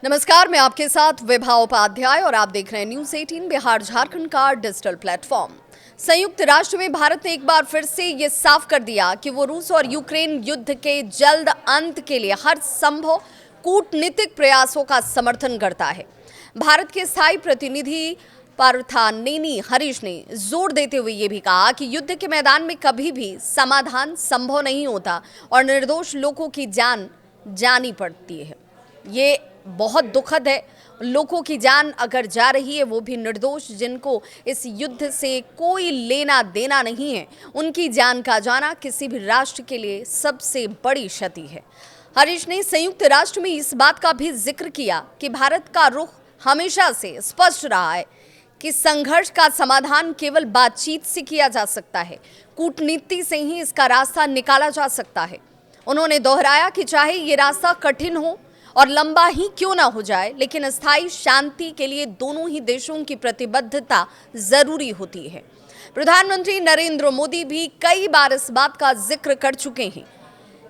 नमस्कार, मैं आपके साथ विभा उपाध्याय और आप देख रहे हैं न्यूज 18 बिहार झारखंड का डिजिटल प्लेटफॉर्म। संयुक्त राष्ट्र में भारत ने एक बार फिर से ये साफ कर दिया कि वो रूस और यूक्रेन युद्ध के जल्द अंत के लिए हर संभव कूटनीतिक प्रयासों का समर्थन करता है। भारत के स्थायी प्रतिनिधि पार्थानेनी हरीश ने जोर देते हुए ये भी कहा कि युद्ध के मैदान में कभी भी समाधान संभव नहीं होता और निर्दोष लोगों की जान जानी पड़ती है। ये बहुत दुखद है। लोगों की जान अगर जा रही है, वो भी निर्दोष, जिनको इस युद्ध से कोई लेना देना नहीं है, उनकी जान का जाना किसी भी राष्ट्र के लिए सबसे बड़ी क्षति है। हरीश ने संयुक्त राष्ट्र में इस बात का भी जिक्र किया कि भारत का रुख हमेशा से स्पष्ट रहा है कि संघर्ष का समाधान केवल बातचीत से किया जा सकता है, कूटनीति से ही इसका रास्ता निकाला जा सकता है। उन्होंने दोहराया कि चाहे ये रास्ता कठिन हो और लंबा ही क्यों ना हो जाए, लेकिन स्थायी शांति के लिए दोनों ही देशों की प्रतिबद्धता जरूरी होती है। प्रधानमंत्री नरेंद्र मोदी भी कई बार इस बात का जिक्र कर चुके हैं।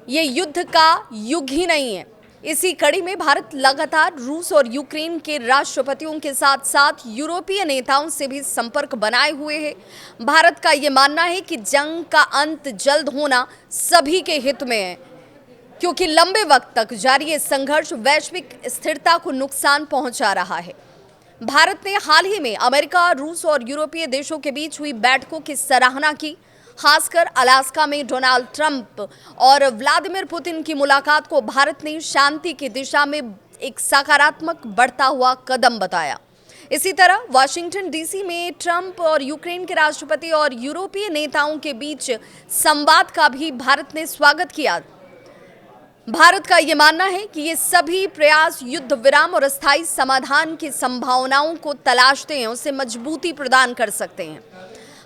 ये युद्ध का युग ही नहीं है। इसी कड़ी में भारत लगातार रूस और यूक्रेन के राष्ट्रपतियों के साथ साथ यूरोपीय नेताओं से भी संपर्क बनाए हुए है। भारत का ये मानना है कि जंग का अंत जल्द होना सभी के हित में है, क्योंकि लंबे वक्त तक जारी ये संघर्ष वैश्विक स्थिरता को नुकसान पहुंचा रहा है। भारत ने हाल ही में अमेरिका, रूस और यूरोपीय देशों के बीच हुई बैठकों की सराहना की। खासकर अलास्का में डोनाल्ड ट्रंप और व्लादिमीर पुतिन की मुलाकात को भारत ने शांति की दिशा में एक सकारात्मक बढ़ता हुआ कदम बताया। इसी तरह वाशिंगटन डीसी में ट्रंप और यूक्रेन के राष्ट्रपति और यूरोपीय नेताओं के बीच संवाद का भी भारत ने स्वागत किया। भारत का यह मानना है कि ये सभी प्रयास युद्ध विराम और अस्थायी समाधान की संभावनाओं को तलाशते हैं, उसे मजबूती प्रदान कर सकते हैं।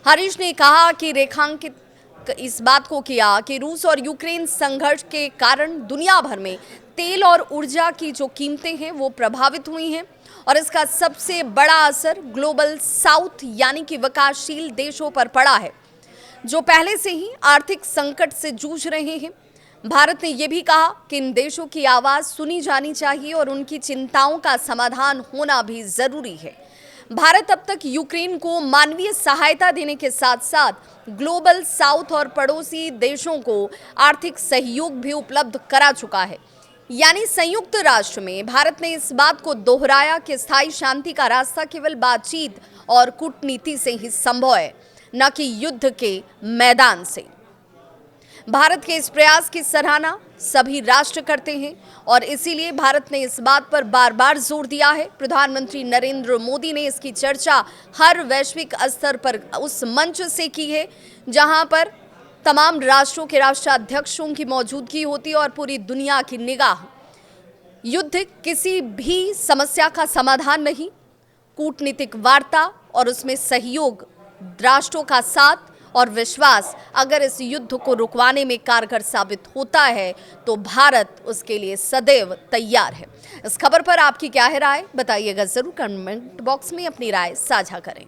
हरीश ने कहा कि रेखांकित इस बात को किया कि रूस और यूक्रेन संघर्ष के कारण दुनिया भर में तेल और ऊर्जा की जो कीमतें हैं वो प्रभावित हुई हैं और इसका सबसे बड़ा असर ग्लोबल साउथ यानी कि विकासशील देशों पर पड़ा है, जो पहले से ही आर्थिक संकट से जूझ रहे हैं। भारत ने यह भी कहा कि इन देशों की आवाज़ सुनी जानी चाहिए और उनकी चिंताओं का समाधान होना भी जरूरी है। भारत अब तक यूक्रेन को मानवीय सहायता देने के साथ साथ ग्लोबल साउथ और पड़ोसी देशों को आर्थिक सहयोग भी उपलब्ध करा चुका है। यानी संयुक्त राष्ट्र में भारत ने इस बात को दोहराया कि स्थायी शांति का रास्ता केवल बातचीत और कूटनीति से ही संभव है, न कि युद्ध के मैदान से। भारत के इस प्रयास की सराहना सभी राष्ट्र करते हैं और इसीलिए भारत ने इस बात पर बार बार जोर दिया है। प्रधानमंत्री नरेंद्र मोदी ने इसकी चर्चा हर वैश्विक स्तर पर उस मंच से की है जहां पर तमाम राष्ट्रों के राष्ट्राध्यक्षों की मौजूदगी होती है और पूरी दुनिया की निगाह। युद्ध किसी भी समस्या का समाधान नहीं, कूटनीतिक वार्ता और उसमें सहयोग, राष्ट्रों का साथ और विश्वास अगर इस युद्ध को रुकवाने में कारगर साबित होता है तो भारत उसके लिए सदैव तैयार है। इस खबर पर आपकी क्या है राय, बताइएगा जरूर। कमेंट बॉक्स में अपनी राय साझा करें।